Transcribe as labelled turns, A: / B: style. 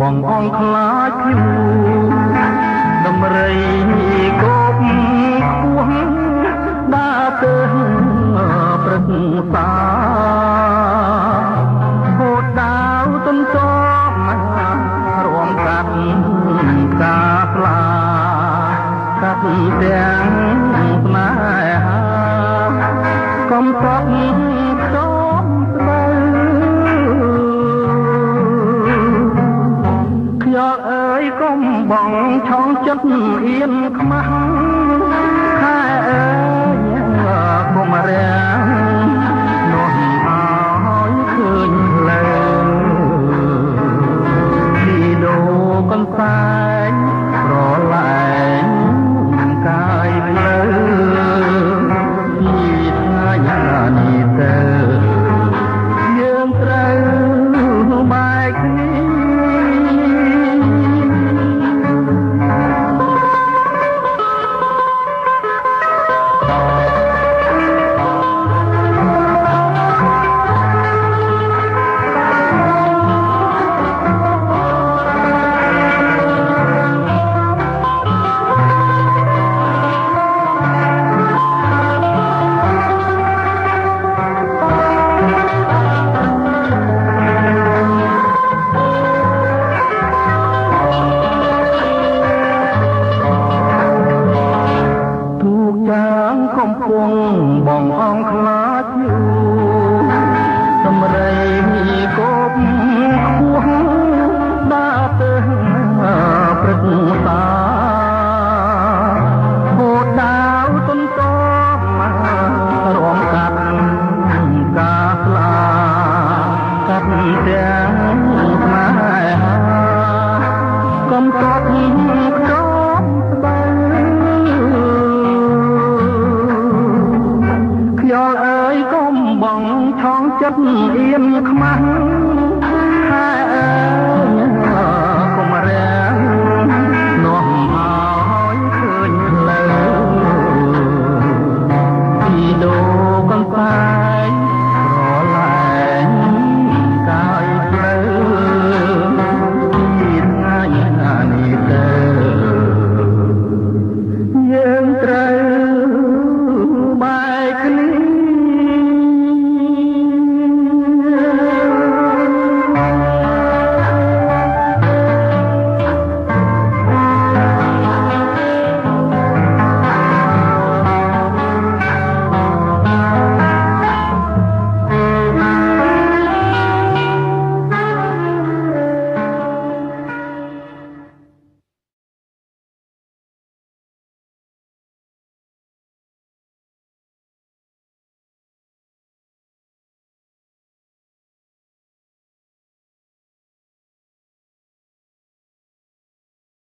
A: បងអងខ្លាចយូរដំរីគប់ខ្ពស់ដើរទៅព្រឹកសាហូតដាវទុនតបរួមកាត់ការផ្លាកាត់ទាំងស្នេហាកំសត់ខ្ទមស្បែកខ្យល់អើយកុំបងឆោងចិត្តអៀនខ្មាស់ខែអើយកុំរាំងនោះឲ្យឃើញផ្លូវពីដូកន្សែងប្រឡែងកាយផ្លូវពីថ្ងៃនេះទៅយើងត្រូវបែកគ្នាកំពុងបងអងខ្លាចយូរដំរីគប់ខ្ពស់ដើរទៅព្រឹកសាហូតដាវទុនតបរួមកាត់ការស្លាកាត់ទាំងស្នេហាកំកត់ខ្ទមស្បែកខ្យល់អើយកុំបងឆោងចិត្តអៀនខ្មាស់